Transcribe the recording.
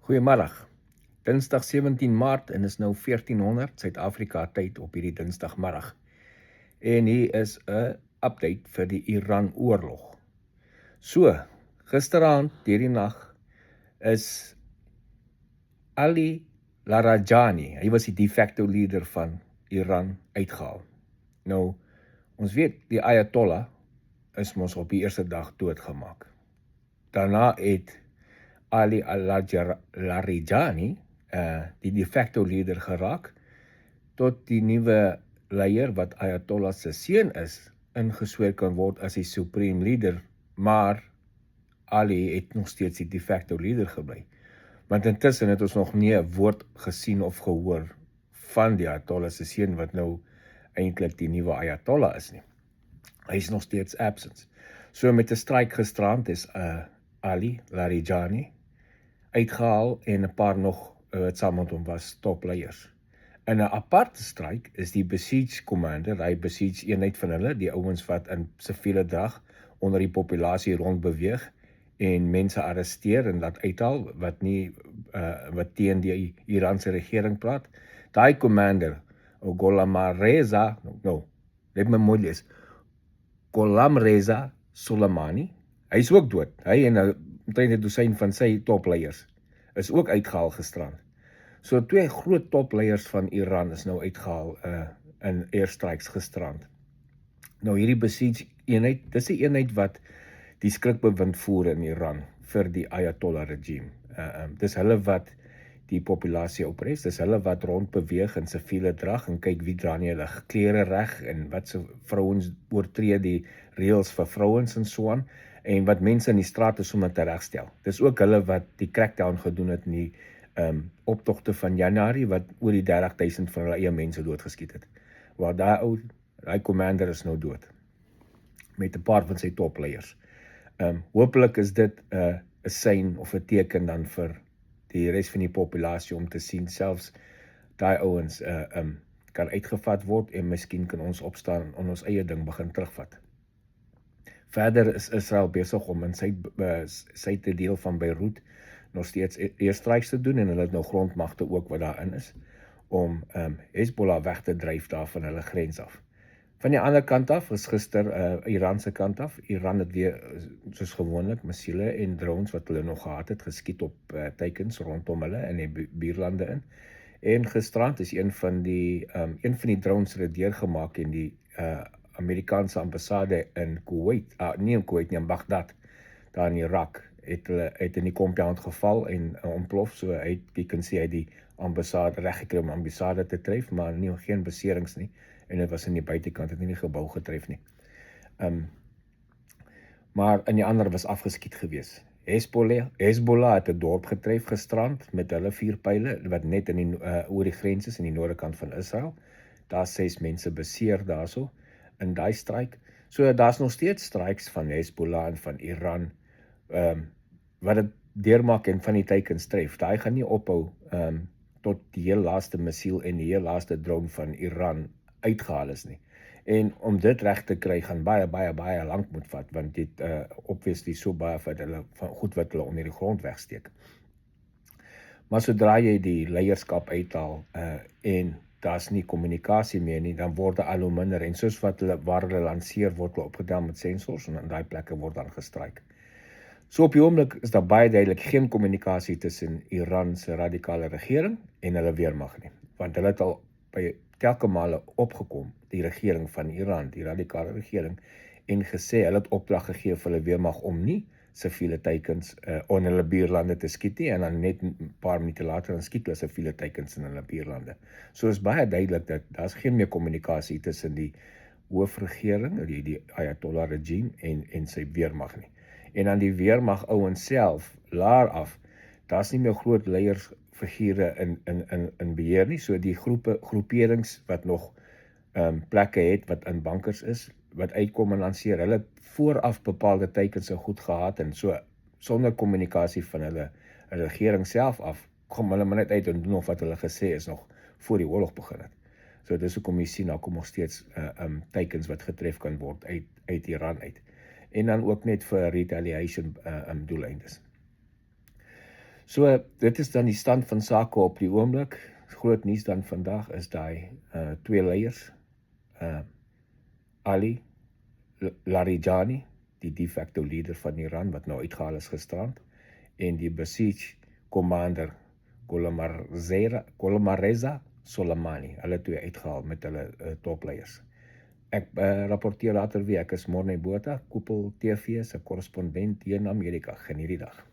Goeiemiddag. Dinsdag 17 Maart en is nou 1400 Suid-Afrika tyd op hierdie dinsdagmiddag. En hier is 'n update vir die Iran-oorlog. So, gisteraand deur die nag is Ali Larijani, hy was die de facto leader van Iran, uitgehaal. Nou, ons weet die Ayatollah is mos op die eerste dag doodgemaak. Daarna het Ali Larijani, die de facto leader geraak, tot die nuwe leier wat Ayatollah se seun is, ingesweer kan word as die supreme leader, maar Ali het nog steeds die de facto leader gebly. Want intussen het ons nog nie 'n woord gesien of gehoor van die Ayatollah se seun wat nou eintlik die nuwe Ayatollah is nie. Hy is nog steeds absent. So met 'n stryk gisterand is Ali Larijani uitgehaal en 'n paar nog wat saam met hom was topleiers. In 'n aparte stryk is die besiege commander, hy besiege eenheid van hulle, die ouens wat in siviele drag onder die populasie rondbeweeg en mense arresteer en laat uithaal wat nie wat teen die Iranse regering praat. Daai commander, Gholamreza, let my mooi lees, Gholamreza Soleimani, hy is ook dood. Hy en 'n dosyn van sy topleiers is ook uitgehaal gisterand. So 2 groot topleiers van Iran is nou uitgehaal in airstrikes gisterand. Nou hierdie besiege eenheid, dis 'n eenheid wat die skrikbewind voer in Iran vir die Ayatollah regime. Dis hulle wat die populasie opres, dis hulle wat rondbeweeg in siviele drag en kyk wie dra nie hulle klere reg en wat se vrouens oortree die reëls vir vrouens en so aan, en wat mense in die strate sommer teregstel. Dis ook hulle wat die crackdown gedoen het in die optogte van Januarie, wat oor die 30.000 van hulle eie mense doodgeskiet het. Waar daai commander is nou dood, met 'n paar van sy topleiers. Hopelik is dit 'n sein of 'n teken dan vir die res van die populasie om te sien selfs daai ouens kan uitgevat word en miskien kan ons opstaan en ons eie ding begin terugvat. Verder is Israel besig om in sy deel van Beirut nog steeds airstrikes te doen en hulle het nou grondmagte ook wat daarin is om Hezbollah weg te dryf daar van hulle grens af. Van die ander kant af is gister Iran se kant af. Iran het weer soos gewoonlik missiele en drones wat hulle nog gehad het geskiet op teikens rondom hulle in die buurlande in. En gisterand is een van die drones het deurgemaak en die Amerikaanse ambassade in Kuwait, nie in Kuwait nie, in Baghdad, daar in Irak, het in die compound geval en ontplof, so jy kan sê hy die ambassade reggekry om ambassade te tref, maar geen beserings nie, en dit was in die buitekant, het nie die gebou getref nie. Maar in die ander was afgeskiet gewees. Hezbollah het 'n dorp getref gisterand met hulle 4 pyle, wat net oor die grens is in die noordekant van Israel. Daar 6 mense beseer daarso in daai stryk. So daar's nog steeds strikes van Hezbollah en van Iran wat dit deurmaak en van die teikens tref. Daai gaan nie ophou tot die heel laaste missiel en die heel laaste drone van Iran uitgehaal is nie. En om dit reg te kry gaan baie lank moet vat, want dit obviously so baie van hulle van goed wat hulle onder die grond wegsteek. Maar sodra jy die leierskap uithaal en daar's nie kommunikasie meer nie, dan word dit al hoe minder, en soos wat waar hulle lanseer, word hulle opgetel met sensors, en in daai plekke word dan gestryk. So op die oomblik is daar baie duidelik geen kommunikasie tussen Iran se radikale regering en hulle weermag nie, want hulle het al by telke male opgekom, die regering van Iran, die radikale regering, en gesê, hulle het opdrag gegee vir hulle weermag om nie siviele teikens in hulle buurlande te skiet nie, en dan net 'n paar minute later dan skiet hulle siviele teikens in hulle buurlande. So is baie duidelik dat daar's geen meer kommunikasie tussen die hoofregering, die Ayatollah regime en sy weermag nie. En dan die weermag ouens self, laer af, daar's nie meer groot leiersfigure in beheer nie, so die groeperings wat nog plekke het, wat in bankers is, wat uitkom en lanseer, hulle het vooraf bepaalde teikens so goed gehad, en so sonder kommunikasie van hulle regering self af, kom hulle maar net uit en doen of wat hulle gesê is nog voor die oorlog begin het. So dis hoekom jy sien, daar kom nog steeds teikens wat getref kan word uit Iran uit. En dan ook net vir retaliation doeleindes. So, dit is dan die stand van sake op die oomblik. Groot nuus dan vandag is daai twee leiers, Ali Larijani, die de facto leader van Iran, wat nou uitgehaal is gisterand, en die Basij commander Gholamreza Soleimani, hulle twee uitgehaal met hulle topleiers. Ek rapporteer later weer, ek is Morne Botha, Koepel TV se korrespondent hier in Amerika. Geniet die dag.